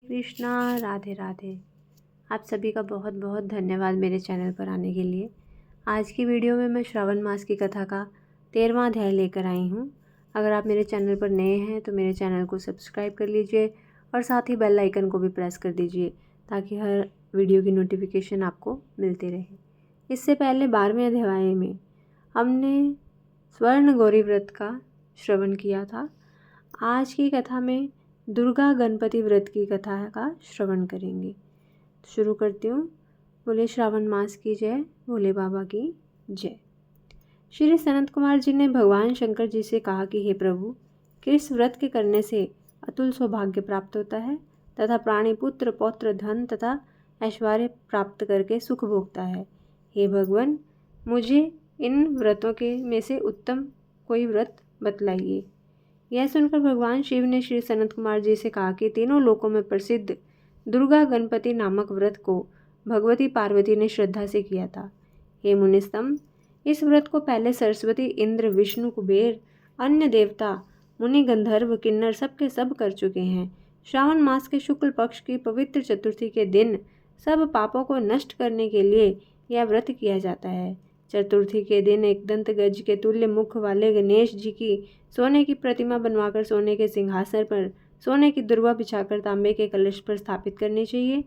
कृष्णा, राधे राधे। आप सभी का बहुत बहुत धन्यवाद मेरे चैनल पर आने के लिए। आज की वीडियो में मैं श्रावण मास की कथा का 13वां अध्याय लेकर आई हूँ। अगर आप मेरे चैनल पर नए हैं तो मेरे चैनल को सब्सक्राइब कर लीजिए और साथ ही बेल आइकन को भी प्रेस कर दीजिए ताकि हर वीडियो की नोटिफिकेशन आपको मिलती रहे। इससे पहले 12वें अध्याय में हमने स्वर्ण गौरी व्रत का श्रवण किया था। आज की कथा में दुर्गा गणपति व्रत की कथा का श्रवण करेंगे। शुरू करती हूँ। बोले श्रावण मास की जय, भोले बाबा की जय। श्री सनत कुमार जी ने भगवान शंकर जी से कहा कि हे प्रभु, किस व्रत के करने से अतुल सौभाग्य प्राप्त होता है तथा प्राणी पुत्र पौत्र धन तथा ऐश्वर्य प्राप्त करके सुख भोगता है। हे भगवान, मुझे इन व्रतों के में से उत्तम कोई व्रत बतलाइए। यह सुनकर भगवान शिव ने श्री सनत कुमार जी से कहा कि तीनों लोकों में प्रसिद्ध दुर्गा गणपति नामक व्रत को भगवती पार्वती ने श्रद्धा से किया था। हे मुनिस्तम, इस व्रत को पहले सरस्वती, इंद्र, विष्णु, कुबेर, अन्य देवता, मुनि, गंधर्व, किन्नर सबके सब कर चुके हैं। श्रावण मास के शुक्ल पक्ष की पवित्र चतुर्थी के दिन सब पापों को नष्ट करने के लिए यह व्रत किया जाता है। चतुर्थी के दिन एक दंत गज के तुल्य मुख वाले गणेश जी की सोने की प्रतिमा बनवाकर सोने के सिंहासन पर सोने की दुर्वा बिछाकर तांबे के कलश पर स्थापित करनी चाहिए।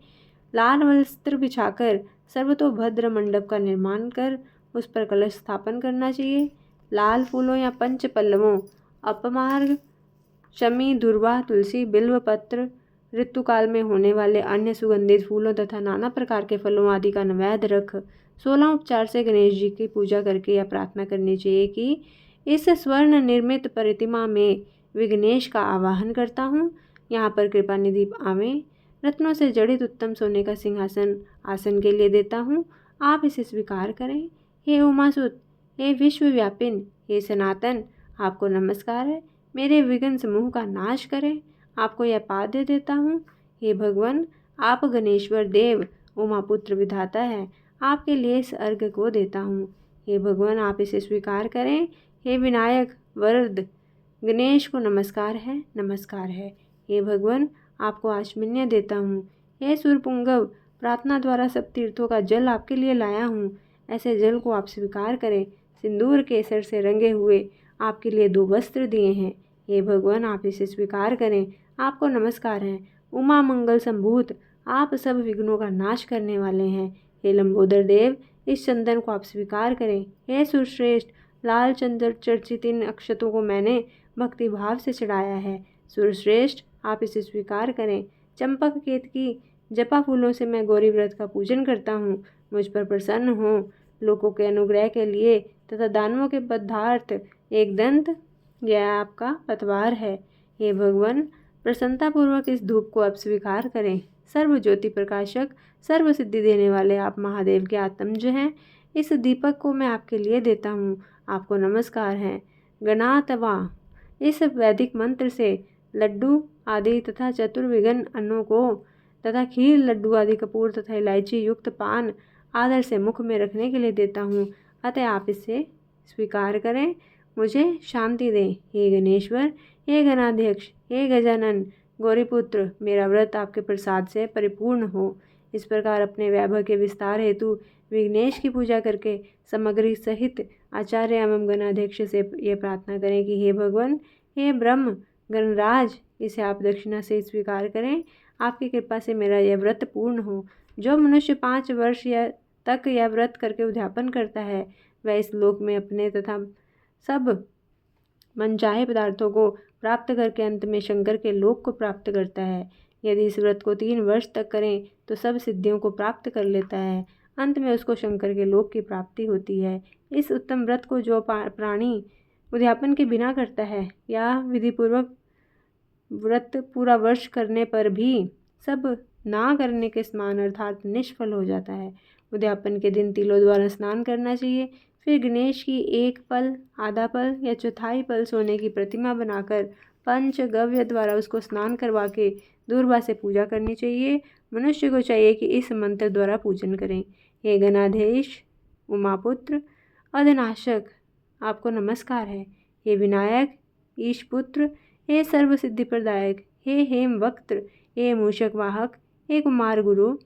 लाल वस्त्र बिछाकर सर्वतोभद्र मंडप का निर्माण कर उस पर कलश स्थापन करना चाहिए। लाल फूलों या पंच पल्लवों, अपमार्ग, शमी, दुर्वा, तुलसी, बिल्व पत्र, ऋतुकाल में होने वाले अन्य सुगंधित फूलों तथा नाना प्रकार के फलों आदि का नैवेद्य रख 16 उपचार से गणेश जी की पूजा करके यह प्रार्थना करनी चाहिए कि इस स्वर्ण निर्मित प्रतिमा में विघ्नेश का आवाहन करता हूँ। यहाँ पर कृपा निधि आवे, रत्नों से जड़ित उत्तम सोने का सिंहासन आसन के लिए देता हूँ, आप इसे स्वीकार करें। हे उमासुत, हे विश्वव्यापिन, हे सनातन, आपको नमस्कार है। मेरे विघ्न समूह का नाश करें, आपको यह पाद्य देता हूँ। हे भगवान, आप गणेश्वर देव, उमापुत्र विधाता है, आपके लिए इस अर्घ्य को देता हूँ। हे भगवान, आप इसे स्वीकार करें। हे विनायक वरद गणेश को नमस्कार है, नमस्कार है। हे भगवान, आपको आचमन्य देता हूँ। हे सूर्यपुंगव, प्रार्थना द्वारा सब तीर्थों का जल आपके लिए लाया हूँ, ऐसे जल को आप स्वीकार करें। सिंदूर केसर से रंगे हुए आपके लिए 2 वस्त्र दिए हैं। हे भगवान, आप इसे स्वीकार करें, आपको नमस्कार है। उमा मंगल संभूत, आप सब विघ्नों का नाश करने वाले हैं। हे लंबोदर देव, इस चंदन को आप स्वीकार करें। हे सुरश्रेष्ठ, लाल चंद्र चर्चित इन अक्षतों को मैंने भक्ति भाव से चढ़ाया है। सुरश्रेष्ठ, आप इसे स्वीकार करें। चंपक केतकी जपा फूलों से मैं गौरी व्रत का पूजन करता हूँ, मुझ पर प्रसन्न हो। लोगों के अनुग्रह के लिए तथा दानवों के पदार्थ एक दंत, यह आपका पतवार है। हे भगवान, प्रसन्नतापूर्वक इस धूप को आप स्वीकार करें। सर्व ज्योति प्रकाशक, सर्व सिद्धि देने वाले आप महादेव के आत्मज हैं। इस दीपक को मैं आपके लिए देता हूँ, आपको नमस्कार है। गणातवा, इस वैदिक मंत्र से लड्डू आदि तथा चतुर्विघ्न अन्नों को तथा खीर, लड्डू आदि कपूर तथा इलायची युक्त पान आदर से मुख में रखने के लिए देता हूँ, अतः आप इसे स्वीकार करें, मुझे शांति दें। हे गणेश्वर, हे गणाध्यक्ष, हे गजानन, गौरीपुत्र, मेरा व्रत आपके प्रसाद से परिपूर्ण हो। इस प्रकार अपने वैभव के विस्तार हेतु विघ्नेश की पूजा करके सामग्री सहित आचार्य एवं गणाध्यक्ष से ये प्रार्थना करें कि हे भगवान, हे ब्रह्म गणराज, इसे आप दक्षिणा से स्वीकार करें। आपकी कृपा से मेरा यह व्रत पूर्ण हो। जो मनुष्य 5 वर्ष तक यह व्रत करके उद्यापन करता है, वह इस लोक में अपने तथा सब मनचाहे पदार्थों को प्राप्त करके अंत में शंकर के लोक को प्राप्त करता है। यदि इस व्रत को 3 वर्ष तक करें तो सब सिद्धियों को प्राप्त कर लेता है, अंत में उसको शंकर के लोक की प्राप्ति होती है। इस उत्तम व्रत को जो प्राणी उद्यापन के बिना करता है या विधिपूर्वक व्रत पूरा वर्ष करने पर भी सब ना करने के समान अर्थात निष्फल हो जाता है। उद्यापन के दिन तिलों द्वारा स्नान करना चाहिए। फिर गणेश की 1 पल, आधा पल या चौथाई पल सोने की प्रतिमा बनाकर पंचगव्य द्वारा उसको स्नान करवा के दूर्वा से पूजा करनी चाहिए। मनुष्य को चाहिए कि इस मंत्र द्वारा पूजन करें। हे गणाधीश, उमापुत्र, अधनाशक, आपको नमस्कार है। हे विनायक, ईशपुत्र, हे सर्व सिद्धि प्रदायक, हे हेम वक्त्र, ए मूषक वाहक, ए कुमार गुरु,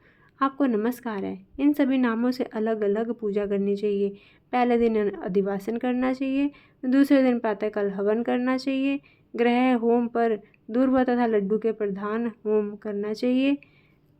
आपको नमस्कार है। इन सभी नामों से अलग अलग पूजा करनी चाहिए। पहले दिन अधिवासन करना चाहिए, दूसरे दिन प्रातःकाल हवन करना चाहिए। ग्रह होम पर दूर्वा तथा लड्डू के प्रधान होम करना चाहिए।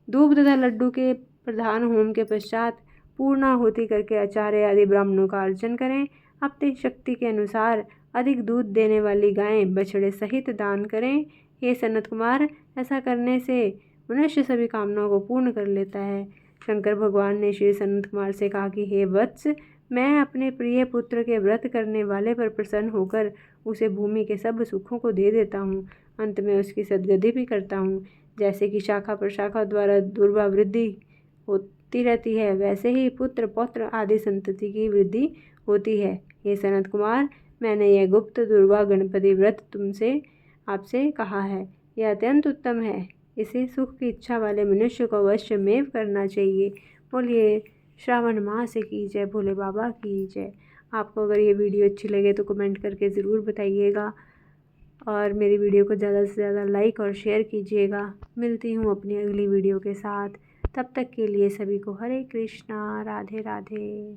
धूप तथा लड्डू के प्रधान होम के पश्चात पूर्णाहुति करके आचार्य आदि ब्राह्मणों का अर्चन करें। अपनी शक्ति के अनुसार अधिक दूध देने वाली गायें बछड़े सहित दान करें। हे सनत कुमार, ऐसा करने से मनुष्य सभी कामनाओं को पूर्ण कर लेता है। शंकर भगवान ने श्री सनत कुमार से कहा कि हे वत्स, मैं अपने प्रिय पुत्र के व्रत करने वाले पर प्रसन्न होकर उसे भूमि के सब सुखों को दे देता हूँ। अंत में उसकी सद्गति भी करता हूँ। जैसे कि शाखा प्रशाखा द्वारा दुर्वा वृद्धि होती रहती है, वैसे ही पुत्र पौत्र आदि संतति की वृद्धि होती है। हे सनत कुमार, मैंने यह गुप्त दुर्वा गणपति व्रत तुमसे आपसे कहा है। यह अत्यंत उत्तम है। इसे सुख की इच्छा वाले मनुष्य को अवश्य में करना चाहिए। बोलिए श्रावण मास की जय, भोले बाबा की जय। आपको अगर ये वीडियो अच्छी लगे तो कमेंट करके ज़रूर बताइएगा और मेरी वीडियो को ज़्यादा से ज़्यादा लाइक और शेयर कीजिएगा। मिलती हूँ अपनी अगली वीडियो के साथ। तब तक के लिए सभी को हरे कृष्णा, राधे राधे।